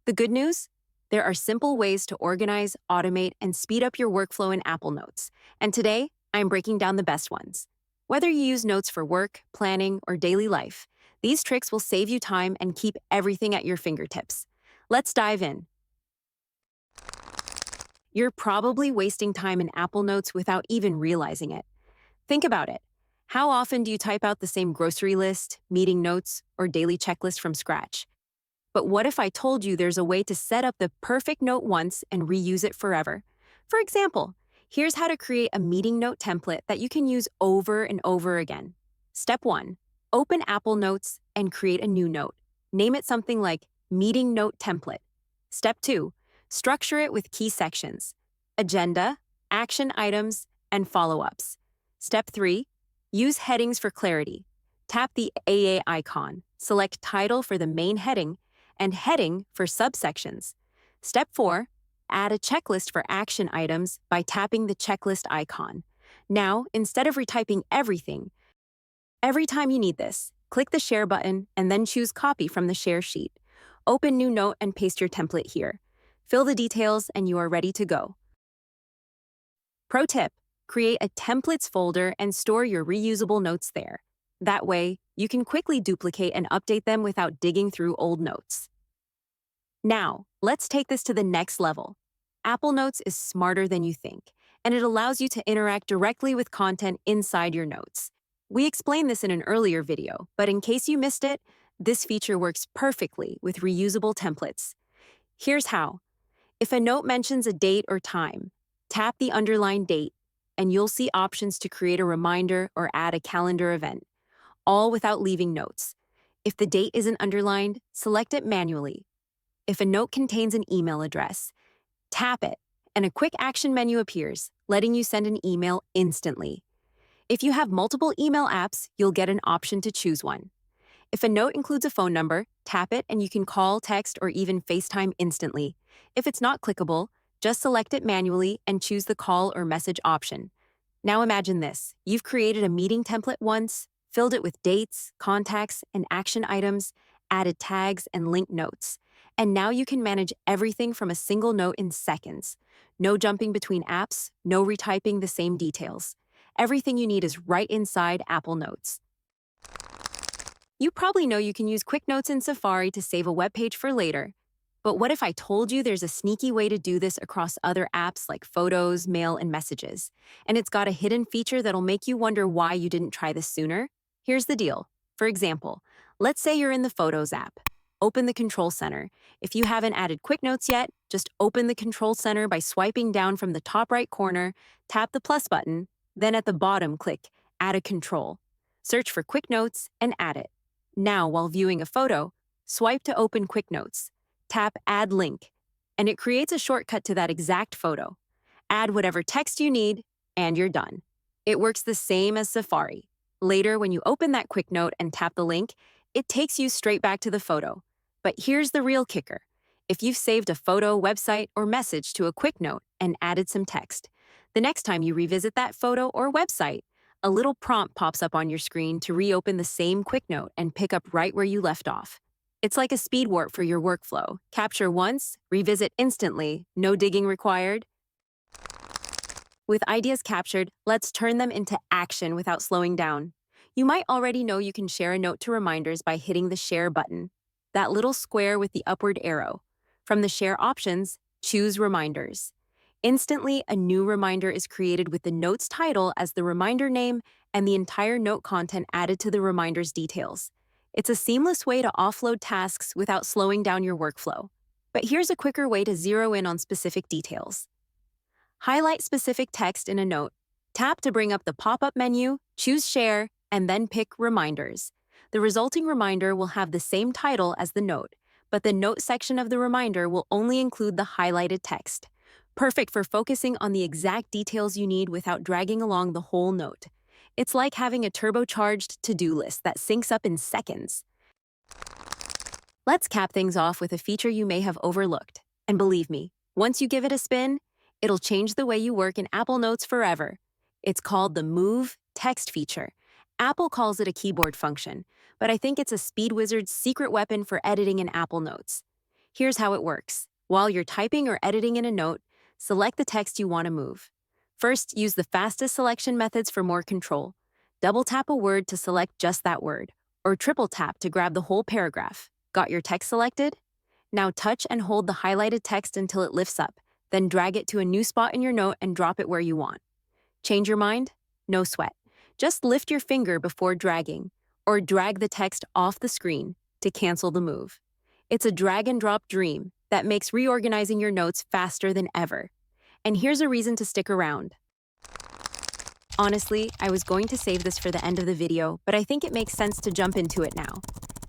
The good news? There are simple ways to organize, automate, and speed up your workflow in Apple Notes. And today, I'm breaking down the best ones. Whether you use notes for work, planning, or daily life, these tricks will save you time and keep everything at your fingertips. Let's dive in. You're probably wasting time in Apple Notes without even realizing it. Think about it. How often do you type out the same grocery list, meeting notes, or daily checklist from scratch? But what if I told you there's a way to set up the perfect note once and reuse it forever? For example, here's how to create a meeting note template that you can use over and over again. Step 1. Open Apple Notes and create a new note. Name it something like Meeting Note Template. Step 2. Structure it with key sections: agenda, action items, and follow-ups. Step 3. Use headings for clarity. Tap the AA icon, select Title for the main heading, and Heading for subsections. Step 4. Add a checklist for action items by tapping the checklist icon. Now, instead of retyping everything, every time you need this, click the Share button and then choose Copy from the Share sheet. Open New Note and paste your template here. Fill the details and you are ready to go. Pro tip: create a templates folder and store your reusable notes there. That way, you can quickly duplicate and update them without digging through old notes. Now, let's take this to the next level. Apple Notes is smarter than you think, and it allows you to interact directly with content inside your notes. We explained this in an earlier video, but in case you missed it, this feature works perfectly with reusable templates. Here's how. If a note mentions a date or time, tap the underlined date, and you'll see options to create a reminder or add a calendar event, all without leaving notes. If the date isn't underlined, select it manually. If a note contains an email address, tap it, and a quick action menu appears, letting you send an email instantly. If you have multiple email apps, you'll get an option to choose one. If a note includes a phone number, tap it and you can call, text, or even FaceTime instantly. If it's not clickable, just select it manually and choose the call or message option. Now imagine this. You've created a meeting template once, filled it with dates, contacts, and action items, added tags and linked notes. And now you can manage everything from a single note in seconds. No jumping between apps, no retyping the same details. Everything you need is right inside Apple Notes. You probably know you can use Quick Notes in Safari to save a web page for later. But what if I told you there's a sneaky way to do this across other apps like Photos, Mail, and Messages? And it's got a hidden feature that'll make you wonder why you didn't try this sooner? Here's the deal. For example, let's say you're in the Photos app. Open the Control Center. If you haven't added Quick Notes yet, just open the Control Center by swiping down from the top right corner, tap the plus button, then at the bottom click Add a Control. Search for Quick Notes and add it. Now, while viewing a photo, swipe to open Quick Notes. Tap Add Link, and it creates a shortcut to that exact photo. Add whatever text you need, and you're done. It works the same as Safari. Later, when you open that Quick Note and tap the link, it takes you straight back to the photo. But here's the real kicker. If you've saved a photo, website, or message to a Quick Note and added some text, the next time you revisit that photo or website, a little prompt pops up on your screen to reopen the same Quick Note and pick up right where you left off. It's like a speed warp for your workflow. Capture once, revisit instantly, no digging required. With ideas captured, let's turn them into action without slowing down. You might already know you can share a note to reminders by hitting the Share button, that little square with the upward arrow. From the Share options, choose Reminders. Instantly, a new reminder is created with the note's title as the reminder name and the entire note content added to the reminder's details. It's a seamless way to offload tasks without slowing down your workflow. But here's a quicker way to zero in on specific details. Highlight specific text in a note. Tap to bring up the pop-up menu, choose Share, and then pick Reminders. The resulting reminder will have the same title as the note, but the note section of the reminder will only include the highlighted text. Perfect for focusing on the exact details you need without dragging along the whole note. It's like having a turbocharged to-do list that syncs up in seconds. Let's cap things off with a feature you may have overlooked. And believe me, once you give it a spin, it'll change the way you work in Apple Notes forever. It's called the Move Text feature. Apple calls it a keyboard function, but I think it's a speed wizard's secret weapon for editing in Apple Notes. Here's how it works. While you're typing or editing in a note, select the text you want to move. First, use the fastest selection methods for more control. Double tap a word to select just that word, or triple tap to grab the whole paragraph. Got your text selected? Now touch and hold the highlighted text until it lifts up, then drag it to a new spot in your note and drop it where you want. Change your mind? No sweat. Just lift your finger before dragging, or drag the text off the screen to cancel the move. It's a drag and drop dream that makes reorganizing your notes faster than ever. And here's a reason to stick around. Honestly, I was going to save this for the end of the video, but I think it makes sense to jump into it now.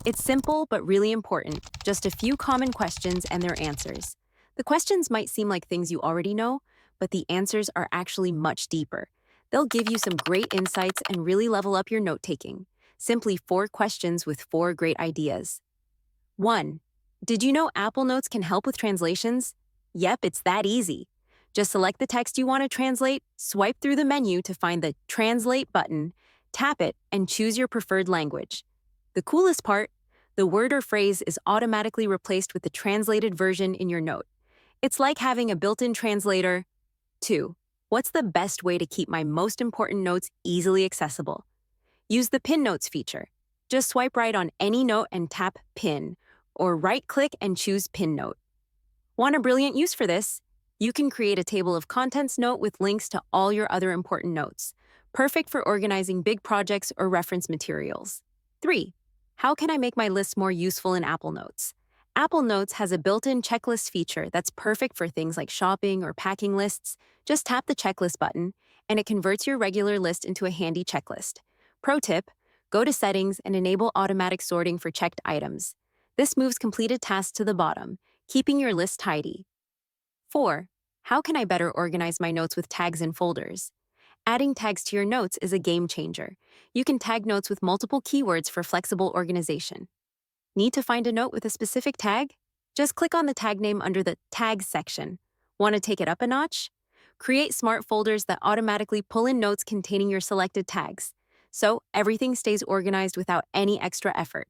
It's simple but really important, just a few common questions and their answers. The questions might seem like things you already know, but the answers are actually much deeper. They'll give you some great insights and really level up your note-taking. Simply 4 questions with 4 great ideas. 1. Did you know Apple Notes can help with translations? Yep, it's that easy. Just select the text you want to translate, swipe through the menu to find the Translate button, tap it, and choose your preferred language. The coolest part, the word or phrase is automatically replaced with the translated version in your note. It's like having a built-in translator. 2. What's the best way to keep my most important notes easily accessible? Use the Pin Notes feature. Just swipe right on any note and tap Pin, or right-click and choose Pin Note. Want a brilliant use for this? You can create a table of contents note with links to all your other important notes, perfect for organizing big projects or reference materials. 3. How can I make my lists more useful in Apple Notes? Apple Notes has a built-in checklist feature that's perfect for things like shopping or packing lists. Just tap the checklist button, and it converts your regular list into a handy checklist. Pro tip, go to Settings and enable automatic sorting for checked items. This moves completed tasks to the bottom, keeping your list tidy. 4. How can I better organize my notes with tags and folders? Adding tags to your notes is a game changer. You can tag notes with multiple keywords for flexible organization. Need to find a note with a specific tag? Just click on the tag name under the Tags section. Want to take it up a notch? Create smart folders that automatically pull in notes containing your selected tags, so everything stays organized without any extra effort.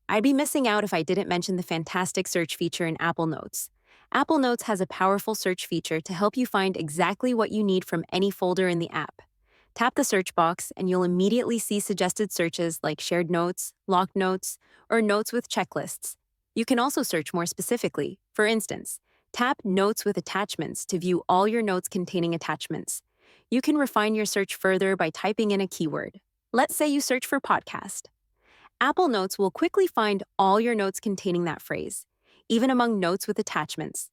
I'd be missing out if I didn't mention the fantastic search feature in Apple Notes. Apple Notes has a powerful search feature to help you find exactly what you need from any folder in the app. Tap the search box and you'll immediately see suggested searches like shared notes, locked notes, or notes with checklists. You can also search more specifically. For instance, tap Notes with Attachments to view all your notes containing attachments. You can refine your search further by typing in a keyword. Let's say you search for podcast. Apple Notes will quickly find all your notes containing that phrase, even among notes with attachments.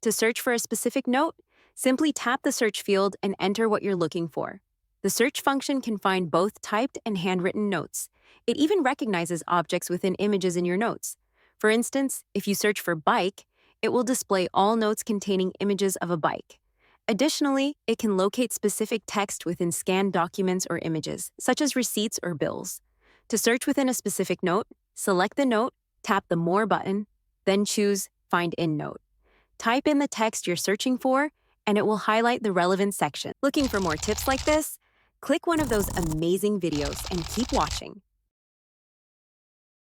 To search for a specific note, simply tap the search field and enter what you're looking for. The search function can find both typed and handwritten notes. It even recognizes objects within images in your notes. For instance, if you search for bike, it will display all notes containing images of a bike. Additionally, it can locate specific text within scanned documents or images, such as receipts or bills. To search within a specific note, select the note, tap the More button, then choose Find in Note. Type in the text you're searching for, and it will highlight the relevant section. Looking for more tips like this? Click one of those amazing videos and keep watching.